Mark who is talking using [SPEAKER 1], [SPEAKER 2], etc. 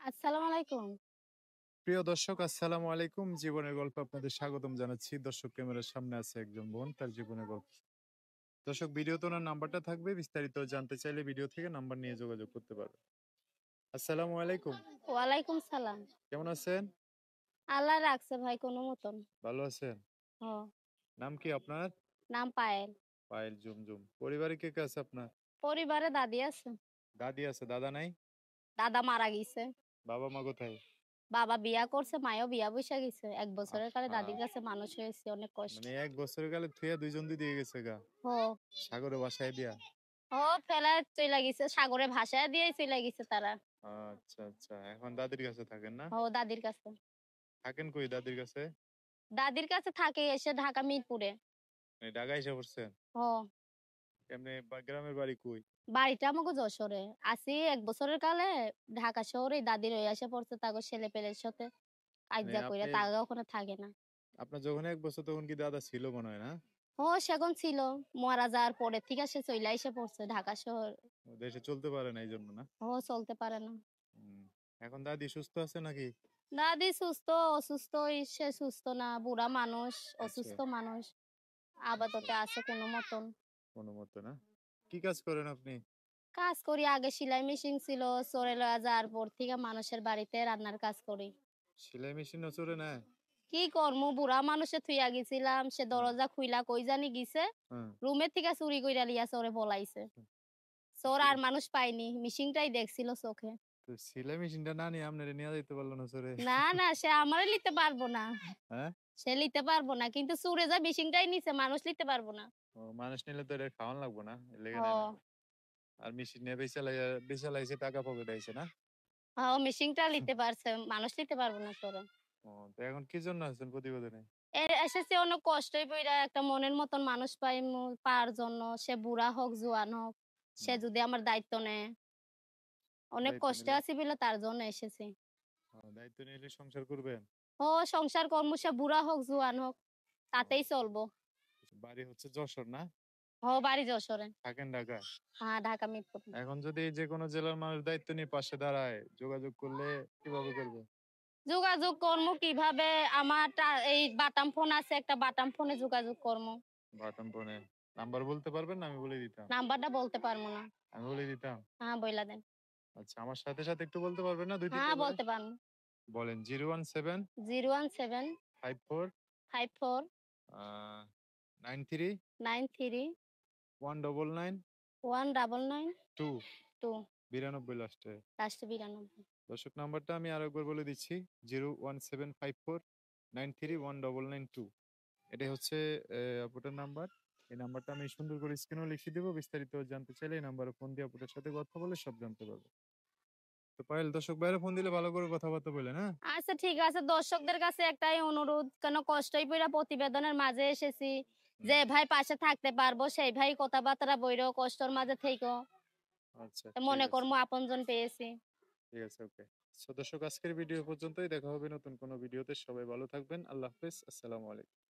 [SPEAKER 1] আসসালামু আলাইকুম।
[SPEAKER 2] প্রিয় দর্শক আসসালামু আলাইকুম। জীবনের গল্পে আপনাদের স্বাগতম জানাচ্ছি। দর্শক ক্যামেরার সামনে আছে একজন বোন, তার জীবনের গল্প। দর্শক ভিডিওতে ওনার নাম্বারটা থাকবে। বিস্তারিত জানতে চাইলে ভিডিও থেকে নাম্বার নিয়ে যোগাযোগ করতে পারবেন। আসসালামু আলাইকুম।
[SPEAKER 1] ওয়ালাইকুম সালাম।
[SPEAKER 2] কেমন আছেন?
[SPEAKER 1] আল্লাহ রাখছে ভাই কোনো মতন।
[SPEAKER 2] ভালো আছেন?
[SPEAKER 1] হ,
[SPEAKER 2] নাম কি আপনার?
[SPEAKER 1] নাম পায়েল।
[SPEAKER 2] পায়েল জুমজুম। পরিবারে কে কে আছে আপনার?
[SPEAKER 1] পরিবারে দাদি আছে।
[SPEAKER 2] দাদি আছে, দাদা নাই?
[SPEAKER 1] দাদা মারা গেছে।
[SPEAKER 2] বাবা মা কোথায়?
[SPEAKER 1] বাবা বিয়া করছে, মায়ও বিয়া বইসা গেছে। ১ বছরের কালে
[SPEAKER 2] আহা!
[SPEAKER 1] দাদির কাছে মানুষ হয়েছে অনেক কষ্ট।
[SPEAKER 2] মানে ১ বছরের কালে থুইয়া ২ জন দিয়ে গেছে গা।
[SPEAKER 1] হ,
[SPEAKER 2] সাগরে ভাসায় দিয়া।
[SPEAKER 1] ফেলা চইলা গেছে। সাগরে ভাসায় দিয়ে চইলা গেছে তারা।
[SPEAKER 2] আচ্ছা, আচ্ছা। এখন দাদির কাছে থাকেন না?
[SPEAKER 1] দাদির কাছে।
[SPEAKER 2] থাকেন কই দাদির কাছে?
[SPEAKER 1] দাদির কাছে থাকে এসে ঢাকা মিরপুরে।
[SPEAKER 2] মানে ঢাকায় এসে পড়ছেন?
[SPEAKER 1] হ,
[SPEAKER 2] কেমনে বা গ্রামের বাড়ি কই?
[SPEAKER 1] বাড়িটা আমাকে যশোরে। আছি ১ বছরের কালে ঢাকা শহরে দাদির হয়ে এসে পড়ছে তাগো ছেলে-পেলের সাথে।
[SPEAKER 2] মানে
[SPEAKER 1] কাইজ্জা কইরা
[SPEAKER 2] আপনি
[SPEAKER 1] তারা ওখানে থাকে না।
[SPEAKER 2] আপনার যখন ১ বছর তখন কি দাদা ছিল মনে হয় না?
[SPEAKER 1] সেখন ছিল। মারা যাওয়ার পরে থেকে সে চইলা আইসা পড়ছে ঢাকা শহরে।
[SPEAKER 2] ও দেশে চলতে পারে না এইজন্য না?
[SPEAKER 1] চলতে পারে না।
[SPEAKER 2] হুম। এখন দাদি সুস্থ আছে নাকি?
[SPEAKER 1] দাদি সুস্থ, অসুস্থ সে সুস্থ না। বুড়া মানুষ,
[SPEAKER 2] আচ্ছা,
[SPEAKER 1] অসুস্থ মানুষ।
[SPEAKER 2] আচ্ছা।
[SPEAKER 1] আপাতত আছে কোনো মতন।
[SPEAKER 2] কোনমতে না? কি কাজ করেন আপনি?
[SPEAKER 1] কাজ করি আগে সেলাই মেশিন ছিল। চলে লইয়া যাওয়ার পর থেকে মানুষের বাড়িতে রান্নার কাজ করি।
[SPEAKER 2] সেলাই মেশিনও চলে না?
[SPEAKER 1] কি করমু বুড়া মানুষে থুইয়া গেছিলাম। সে
[SPEAKER 2] হুম,
[SPEAKER 1] দরজা খুইলা কই জানি গিছে।
[SPEAKER 2] হুম।
[SPEAKER 1] রুমের থেকে চুরি কইরা লিয়া চোরে পলাইছে। চোর আর মানুষ পাইনি। মেশিনটাই দেখছিল চোখে।
[SPEAKER 2] তো সেলাই মেশিনটা না নিয়ে আপনারে নিয়া যাইতে পারল না চোরে?
[SPEAKER 1] না, না সে আমারে লিতে পারব না।
[SPEAKER 2] হ্যাঁ?
[SPEAKER 1] সে লিতে পারব না। কিন্তু চুরে যা মেশিনটাই নিছে মানুষ লিতে পারব না।
[SPEAKER 2] ও মানুষ নিলে তো এটা খাওয়ান লাগবো না? এর লেগে নেয় না।
[SPEAKER 1] হ,
[SPEAKER 2] আর মেশিন নিয়ে বেচা লাইছে টাকা পকেটে আইছে না?
[SPEAKER 1] মেশিনটা লিতে পারছে। মানুষ লিতে পারব না চোরে।
[SPEAKER 2] ও তো এখন কি জন্য আছেন প্রতিবেদনে?
[SPEAKER 1] এসেছে অনেক কষ্টই পইড়া একটা মনের মতন মানুষ পাওয়ার জন্য। সে বুড়া হোক, জোয়ান হোক। সে
[SPEAKER 2] হুম,
[SPEAKER 1] যদি আমার দায়িত্ব নেয়। অনেক
[SPEAKER 2] দায়িত্ব
[SPEAKER 1] কষ্টে
[SPEAKER 2] নিলে
[SPEAKER 1] আছি বলে তার জন্য এসেছি।
[SPEAKER 2] দায়িত্ব নিলে সংসার করবেন?
[SPEAKER 1] সংসার কর্ম সে বুড়া হোক, জোয়ান হোক
[SPEAKER 2] ও
[SPEAKER 1] তাতেই চলবো।
[SPEAKER 2] বাড়ি হচ্ছে যশোর না?
[SPEAKER 1] বাড়ি যশোরে।
[SPEAKER 2] থাকেন ঢাকায়?
[SPEAKER 1] হ্যাঁ, ঢাকা মিরপুরে।
[SPEAKER 2] এখন যদি যেকোনো জেলার মানুষ দায়িত্ব নিয়ে পাশে দাঁড়ায়, যোগাযোগ করলে কিভাবে করবে?
[SPEAKER 1] যোগাযোগ কর্ম কিভাবে আমার এই বাটাম ফোন আছে একটা বাটাম ফোনে যোগাযোগ কর্ম।
[SPEAKER 2] বাটন ফোনে নাম্বার বলতে পারবেন না? আমি বলে দিতাম।
[SPEAKER 1] নাম্বারটা বলতে পারবো না।
[SPEAKER 2] আমি বলে দিতাম।
[SPEAKER 1] হ্যাঁ, বইলা দেন।
[SPEAKER 2] আচ্ছা আমার সাথে, সাথে একটু বলতে পারবেন না ২-৩
[SPEAKER 1] হ্যাঁ,
[SPEAKER 2] টা করে?
[SPEAKER 1] বলতে পারবো।
[SPEAKER 2] বলেন 017
[SPEAKER 1] 017
[SPEAKER 2] 54
[SPEAKER 1] 54
[SPEAKER 2] আ 93
[SPEAKER 1] 93
[SPEAKER 2] 199
[SPEAKER 1] 199
[SPEAKER 2] 2
[SPEAKER 1] 2
[SPEAKER 2] 92 লাস্টে।
[SPEAKER 1] লাস্টে 92।
[SPEAKER 2] দর্শক নাম্বারটা আমি আরেকবার বলে দিচ্ছি 01754 93 199 এটাই হচ্ছে আপুটার নাম্বার। এই নাম্বারটা আমি সুন্দর করে স্ক্রিনেও লিখে দেব। বিস্তারিত জানতে চাইলে এই নাম্বারে ফোন দিয়ে আপুটার সাথে কথা বলে সব জানতে পারবে। তো পায়েল দর্শক ভাইরা ফোন দিলে ভালো করে কথাবার্তা বললেন, হ্যাঁ?
[SPEAKER 1] আচ্ছা ঠিক আছে দর্শকদের কাছে একটাই অনুরোধ কেন কষ্টই পইড়া প্রতিবেদনের মাঝে এসেছি।
[SPEAKER 2] হুম,
[SPEAKER 1] যে ভাই পাশে থাকতে পারবো সেই ভাই কথাবার্তা বইরো কষ্টর মাঝে থেইকো।
[SPEAKER 2] আচ্ছা ঠিক
[SPEAKER 1] মনে
[SPEAKER 2] আছে।
[SPEAKER 1] করমু আপনজন পেয়েছি।
[SPEAKER 2] ঠিক আছে, ওকে। সো দর্শক আজকের ভিডিও পর্যন্তই। দেখা হবে নতুন কোনো ভিডিওতে। সবাই ভালো থাকবেন। আল্লাহ হাফেজ। আসসালামু আলাইকুম।